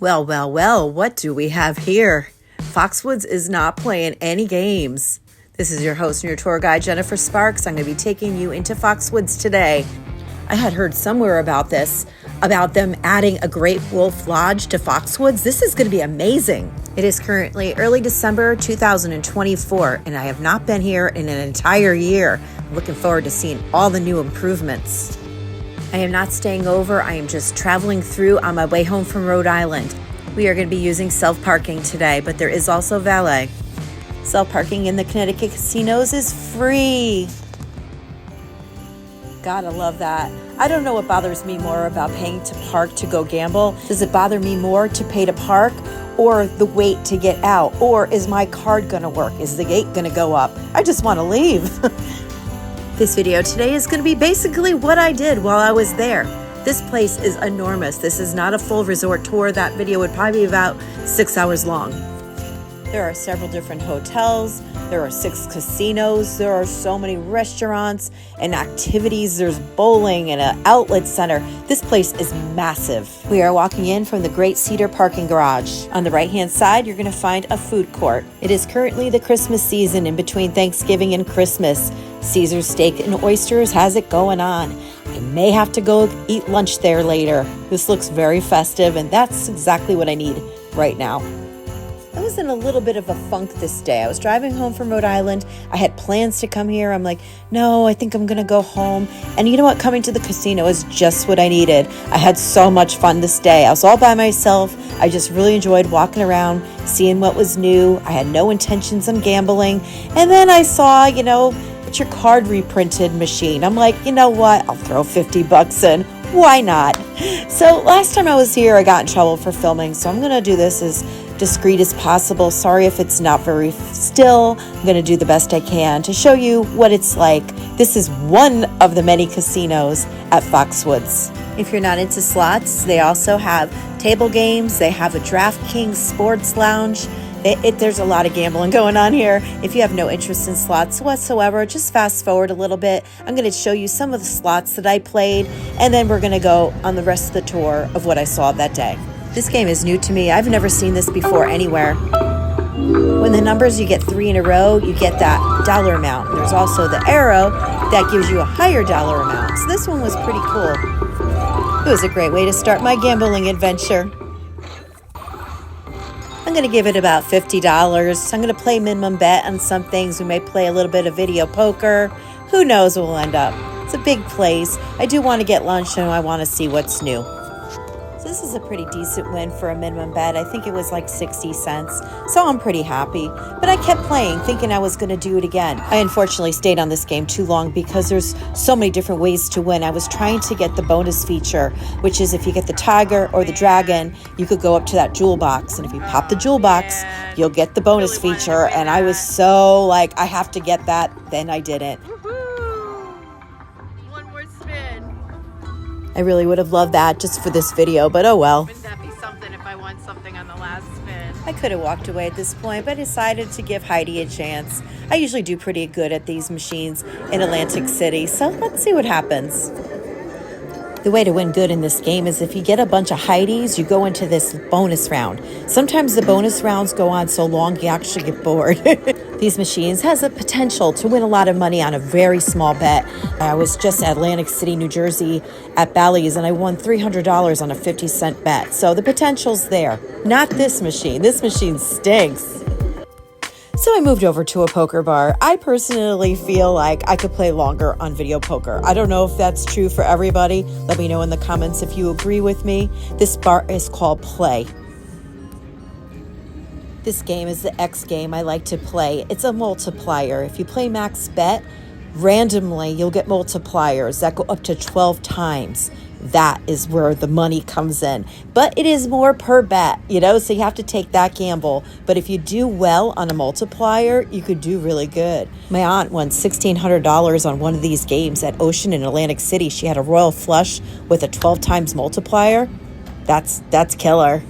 Well, well, well, what do we have here? Foxwoods is not playing any games. This is your host and your tour guide, Jennifer Sparks. I'm going to be taking you into Foxwoods today. I had heard somewhere about this, about them adding a Great Wolf Lodge to Foxwoods. This is going to be amazing. It is currently early December 2024, and I have not been here in an entire year. I'm looking forward to seeing all the new improvements. I am not staying over. I am just traveling through on my way home from Rhode Island. We are going to be using self-parking today, but there is also valet. Self-parking in the Connecticut casinos is free. Gotta love that. I don't know what bothers me more about paying to park to go gamble. Does it bother me more to pay to park or the wait to get out? Or is my card gonna work? Is the gate gonna go up? I just want to leave. This video today is going to be basically what I did while I was there. This place is enormous. This is not a full resort tour. That video would probably be about 6 hours long. There are several different hotels. There are 6 casinos. There are so many restaurants and activities. There's bowling and an outlet center. This place is massive. We are walking in from the Great Cedar parking garage. On the right-hand side, you're going to find a food court. It is currently the Christmas season in between Thanksgiving and Christmas. Caesar's Steak and Oysters has it going on. I may have to go eat lunch there later. This looks very festive, and that's exactly what I need right now. I was in a little bit of a funk this day. I was driving home from Rhode Island. I had plans to come here. I'm like, no, I think I'm going to go home. And you know what? Coming to the casino is just what I needed. I had so much fun this day. I was all by myself. I just really enjoyed walking around, seeing what was new. I had no intentions on gambling. And then I saw, it's your card reprinted machine. I'm like, you know what? I'll throw $50 in. Why not? So last time I was here, I got in trouble for filming. So I'm going to do this as discreet as possible. Sorry if it's not very still. I'm going to do the best I can to show you what it's like. This is one of the many casinos at Foxwoods. If you're not into slots, they also have table games. They have a DraftKings sports lounge. There's a lot of gambling going on here. If you have no interest in slots whatsoever, just fast forward a little bit. I'm going to show you some of the slots that I played, and then we're going to go on the rest of the tour of what I saw that day. This game is new to me. I've never seen this before anywhere. When the numbers, you get 3 in a row, you get that dollar amount. There's also the arrow that gives you a higher dollar amount. So this one was pretty cool. It was a great way to start my gambling adventure. I'm going to give it about $50. I'm going to play minimum bet on some things. We may play a little bit of video poker. Who knows where we'll end up. It's a big place. I do want to get lunch and I want to see what's new. So this is a pretty decent win for a minimum bet. I think it was like 60 cents. So I'm pretty happy. But I kept playing thinking I was going to do it again. I unfortunately stayed on this game too long because there's so many different ways to win. I was trying to get the bonus feature, which is if you get the tiger or the dragon, you could go up to that jewel box. And if you pop the jewel box, you'll get the bonus feature. And I was so like, I have to get that. Then I didn't. I really would have loved that just for this video, but oh well. Wouldn't that be something if I won something on the last spin? I could have walked away at this point, but I decided to give Heidi a chance. I usually do pretty good at these machines in Atlantic City, so let's see what happens. The way to win good in this game is if you get a bunch of Heidis, you go into this bonus round. Sometimes the bonus rounds go on so long you actually get bored. These machines has a potential to win a lot of money on a very small bet. I was just at Atlantic City, New Jersey at Bally's and I won $300 on a 50-cent bet. So the potential's there. Not this machine. This machine stinks. So I moved over to a poker bar. I personally feel like I could play longer on video poker. I don't know if that's true for everybody. Let me know in the comments if you agree with me. This bar is called Play. This game is the X game I like to play. It's a multiplier. If you play max bet, randomly you'll get multipliers that go up to 12 times. That is where the money comes in. But it is more per bet, so you have to take that gamble. But if you do well on a multiplier, you could do really good. My aunt won $1,600 on one of these games at Ocean in Atlantic City. She had a royal flush with a 12 times multiplier. That's killer.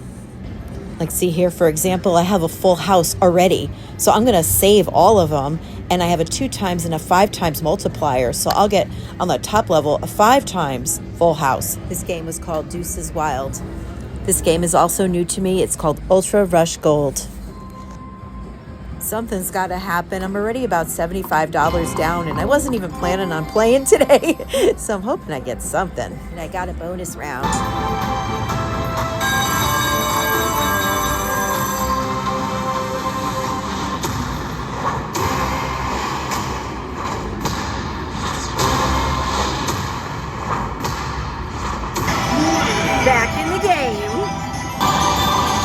Like see here, for example, I have a full house already. So I'm going to save all of them. And I have a 2 times and a 5 times multiplier. So I'll get on the top level a 5 times full house. This game was called Deuces Wild. This game is also new to me. It's called Ultra Rush Gold. Something's got to happen. I'm already about $75 down, and I wasn't even planning on playing today. So I'm hoping I get something. And I got a bonus round. Back in the game.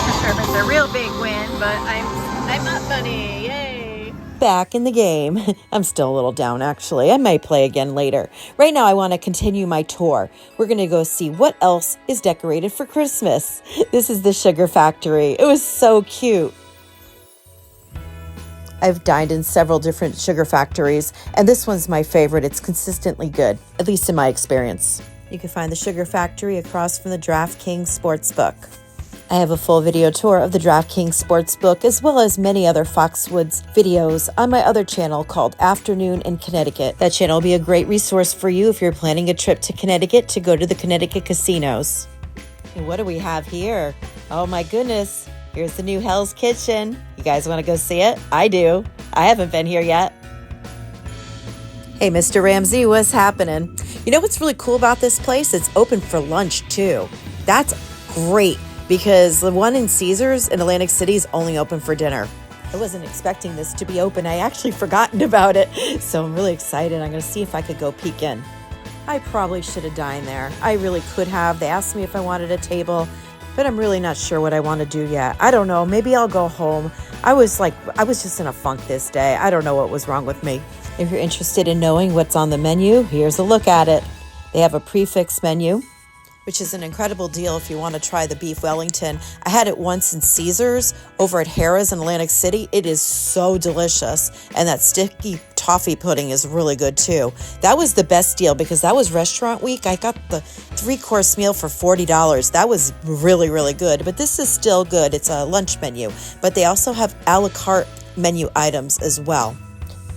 Not sure if it's a real big win, but I'm up bunny. Yay. Back in the game. I'm still a little down, actually. I might play again later. Right now, I want to continue my tour. We're going to go see what else is decorated for Christmas. This is the sugar factory. It was so cute. I've dined in several different sugar factories, and this one's my favorite. It's consistently good, at least in my experience. You can find the sugar factory across from the DraftKings Sportsbook. I have a full video tour of the DraftKings Sportsbook as well as many other Foxwoods videos on my other channel called Afternoon in Connecticut. That channel will be a great resource for you if you're planning a trip to Connecticut to go to the Connecticut casinos. And what do we have here? Oh my goodness, here's the new Hell's Kitchen. You guys want to go see it? I do. I haven't been here yet. Hey, Mr. Ramsey, what's happening? You know what's really cool about this place? It's open for lunch too. That's great. Because the one in Caesars in Atlantic City is only open for dinner. I wasn't expecting this to be open. I actually forgotten about it. So I'm really excited. I'm going to see if I could go peek in. I probably should have dined there. I really could have. They asked me if I wanted a table, but I'm really not sure what I want to do yet. I don't know. Maybe I'll go home. I was just in a funk this day. I don't know what was wrong with me. If you're interested in knowing what's on the menu, here's a look at it. They have a prefix menu, which is an incredible deal if you want to try the beef Wellington. I had it once in Caesars over at Harrah's in Atlantic City. It is so delicious. And that sticky toffee pudding is really good too. That was the best deal because that was restaurant week. I got the 3-course meal for $40. That was really, really good. But this is still good. It's a lunch menu. But they also have a la carte menu items as well.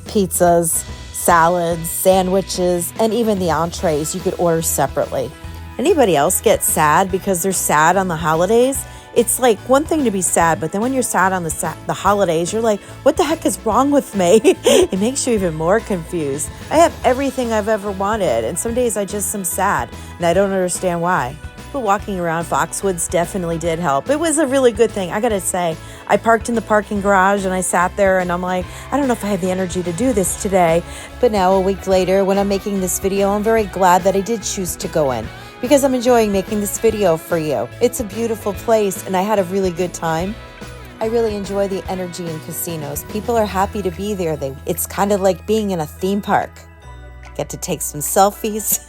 Pizzas, salads, sandwiches, and even the entrees you could order separately. Anybody else get sad because they're sad on the holidays? It's like one thing to be sad, but then when you're sad on the holidays, you're like, what the heck is wrong with me? It makes you even more confused. I have everything I've ever wanted, and some days I just am sad, and I don't understand why. But walking around Foxwoods definitely did help. It was a really good thing. I gotta say, I parked in the parking garage and I sat there and I'm like, I don't know if I have the energy to do this today. But now a week later, when I'm making this video, I'm very glad that I did choose to go in, because I'm enjoying making this video for you. It's a beautiful place and I had a really good time. I really enjoy the energy in casinos. People are happy to be there. It's kind of like being in a theme park. Get to take some selfies.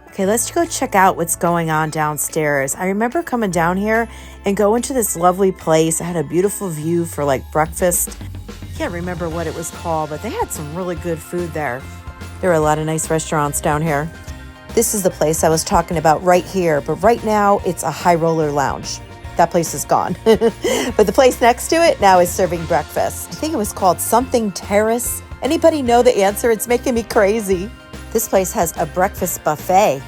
Okay, let's go check out what's going on downstairs. I remember coming down here and going to this lovely place. I had a beautiful view for like breakfast. Can't remember what it was called, but they had some really good food there. There are a lot of nice restaurants down here. This is the place I was talking about right here, but right now it's a high roller lounge. That place is gone. But the place next to it now is serving breakfast. I think it was called something Terrace. Anybody know the answer? It's making me crazy. This place has a breakfast buffet.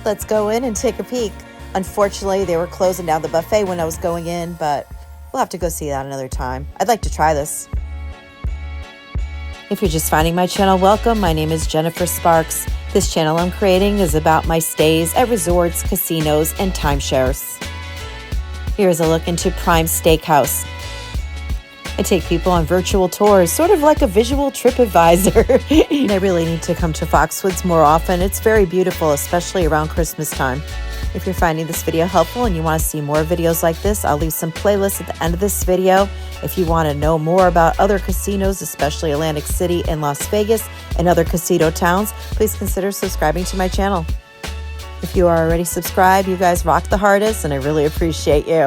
Let's go in and take a peek. Unfortunately, they were closing down the buffet when I was going in, but we'll have to go see that another time. I'd like to try this. If you're just finding my channel, welcome. My name is Jennifer Sparks. This channel I'm creating is about my stays at resorts, casinos, and timeshares. Here's a look into Prime Steakhouse. I take people on virtual tours, sort of like a visual trip advisor. I really need to come to Foxwoods more often. It's very beautiful, especially around Christmas time. If you're finding this video helpful and you want to see more videos like this, I'll leave some playlists at the end of this video. If you want to know more about other casinos, especially Atlantic City and Las Vegas and other casino towns, please consider subscribing to my channel. If you are already subscribed, you guys rock the hardest, and I really appreciate you.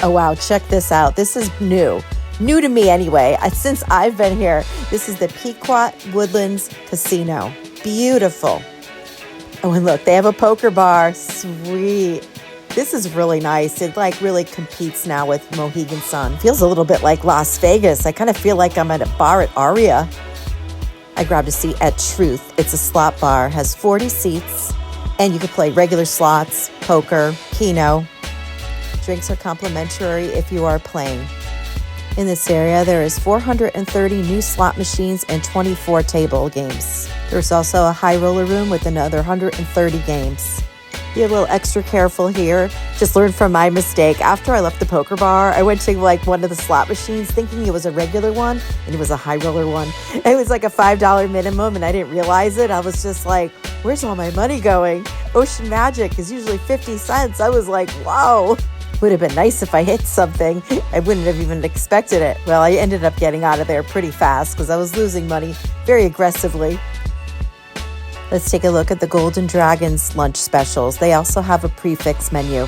Oh wow, check this out. This is new to me anyway. Since I've been here, this is the Pequot Woodlands Casino. Beautiful. Oh, and look, they have a poker bar. Sweet. This is really nice. It like really competes now with Mohegan Sun. Feels a little bit like Las Vegas. I kind of feel like I'm at a bar at Aria. I grabbed a seat at Truth. It's a slot bar, has 40 seats. And you can play regular slots, poker, Keno. Drinks are complimentary if you are playing. In this area, there is 430 new slot machines and 24 table games. There's also a high roller room with another 130 games. Be a little extra careful here. Just learned from my mistake. After I left the poker bar, I went to one of the slot machines thinking it was a regular one, and it was a high roller one. It was like a $5 minimum, and I didn't realize it. I was just like, where's all my money going? Ocean Magic is usually 50 cents. I was like, whoa. Would have been nice if I hit something. I wouldn't have even expected it. Well, I ended up getting out of there pretty fast because I was losing money very aggressively. Let's take a look at the Golden Dragon's lunch specials. They also have a prefix menu.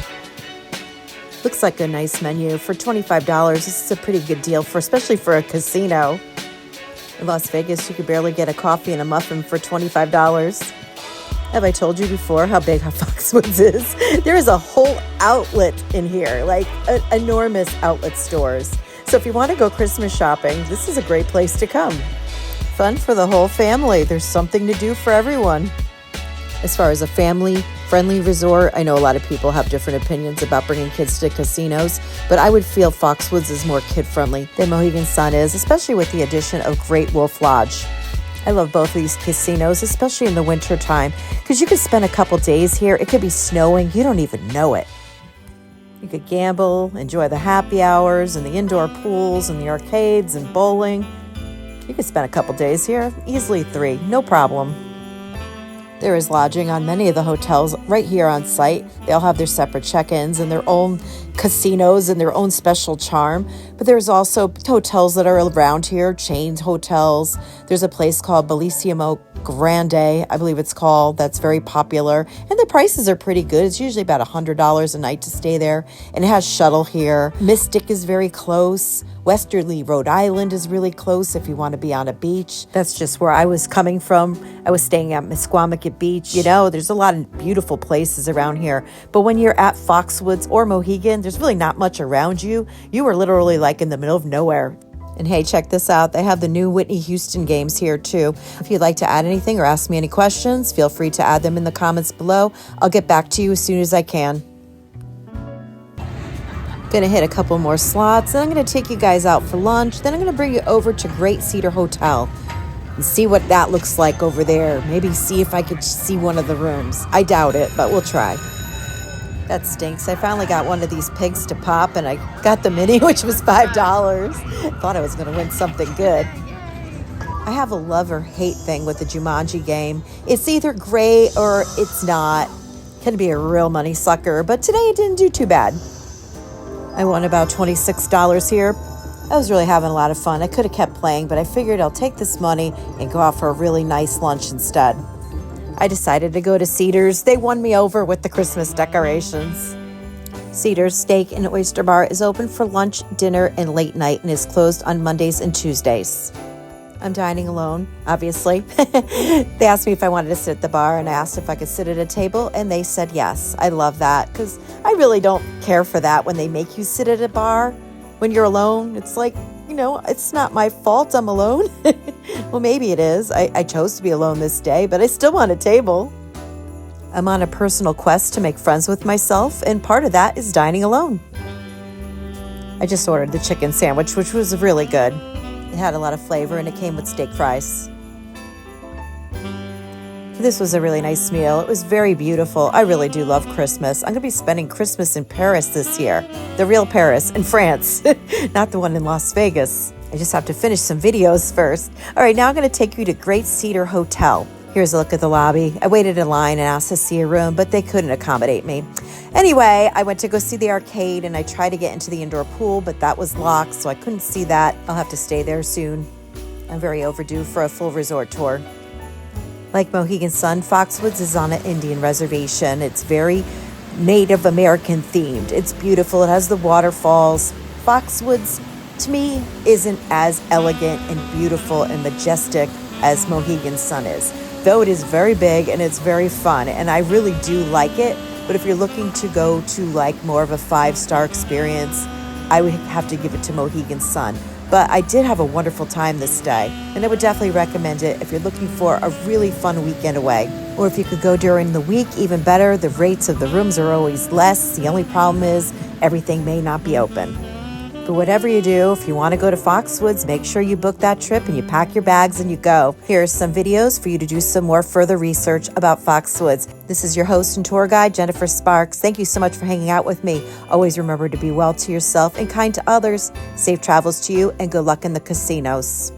Looks like a nice menu. For $25, this is a pretty good deal, especially for a casino. In Las Vegas, you could barely get a coffee and a muffin for $25. Have I told you before how big Foxwoods is? There is a whole outlet in here, like enormous outlet stores. So if you want to go Christmas shopping, this is a great place to come. Fun for the whole family. There's something to do for everyone. As far as a family-friendly resort, I know a lot of people have different opinions about bringing kids to casinos, but I would feel Foxwoods is more kid-friendly than Mohegan Sun is, especially with the addition of Great Wolf Lodge. I love both of these casinos, especially in the winter time, because you could spend a couple days here. It could be snowing. You don't even know it. You could gamble, enjoy the happy hours and the indoor pools and the arcades and bowling. You could spend a couple days here, easily 3, no problem. There is lodging on many of the hotels right here on site. They all have their separate check-ins and their own casinos and their own special charm. But there's also hotels that are around here, chain hotels. There's a place called Bellissimo Grande, I believe it's called, that's very popular. And the prices are pretty good. It's usually about $100 a night to stay there. And it has shuttle here. Mystic is very close. Westerly, Rhode Island is really close if you want to be on a beach. That's just where I was coming from. I was staying at Misquamicut Beach. You know, there's a lot of beautiful places around here. But when you're at Foxwoods or Mohegan, there's really not much around you. You are literally like in the middle of nowhere. And hey, check this out. They have the new Whitney Houston games here too. If you'd like to add anything or ask me any questions, feel free to add them in the comments below. I'll get back to you as soon as I can. Gonna hit a couple more slots, then I'm gonna take you guys out for lunch, then I'm gonna bring you over to Great Cedar Hotel and see what that looks like over there. Maybe see if I could see one of the rooms. I doubt it, but we'll try. That stinks. I finally got one of these pigs to pop and I got the mini, which was $5. Thought I was gonna win something good. I have a love or hate thing with the Jumanji game. It's either great or it's not. Can be a real money sucker, but today it didn't do too bad. I won about $26 here. I was really having a lot of fun. I could have kept playing, but I figured I'll take this money and go out for a really nice lunch instead. I decided to go to Cedar's. They won me over with the Christmas decorations. Cedar's Steak and Oyster Bar is open for lunch, dinner, and late night and is closed on Mondays and Tuesdays. I'm dining alone, obviously. They asked me if I wanted to sit at the bar, and I asked if I could sit at a table, and they said yes. I love that because I really don't care for that when they make you sit at a bar. When you're alone, it's like, you know, it's not my fault I'm alone. Well, maybe it is. I chose to be alone this day, but I still want a table. I'm on a personal quest to make friends with myself, and part of that is dining alone. I just ordered the chicken sandwich, which was really good. It had a lot of flavor and it came with steak fries. This was a really nice meal. It was very beautiful. I really do love Christmas. I'm going to be spending Christmas in Paris this year. The real Paris in France, not the one in Las Vegas. I just have to finish some videos first. All right, now I'm going to take you to Great Cedar Hotel. Here's a look at the lobby. I waited in line and asked to see a room, but they couldn't accommodate me. Anyway, I went to go see the arcade and I tried to get into the indoor pool, but that was locked, so I couldn't see that. I'll have to stay there soon. I'm very overdue for a full resort tour. Like Mohegan Sun, Foxwoods is on an Indian reservation. It's very Native American themed. It's beautiful. It has the waterfalls. Foxwoods, to me, isn't as elegant and beautiful and majestic as Mohegan Sun is, though it is very big and it's very fun, and I really do like it. But if you're looking to go to like more of a 5-star experience, I would have to give it to Mohegan Sun. But I did have a wonderful time this day, and I would definitely recommend it if you're looking for a really fun weekend away. Or if you could go during the week, even better. The rates of the rooms are always less. The only problem is everything may not be open. But whatever you do, if you want to go to Foxwoods, make sure you book that trip and you pack your bags and you go. Here are some videos for you to do some more further research about Foxwoods. This is your host and tour guide, Jennifer Sparks. Thank you so much for hanging out with me. Always remember to be well to yourself and kind to others. Safe travels to you and good luck in the casinos.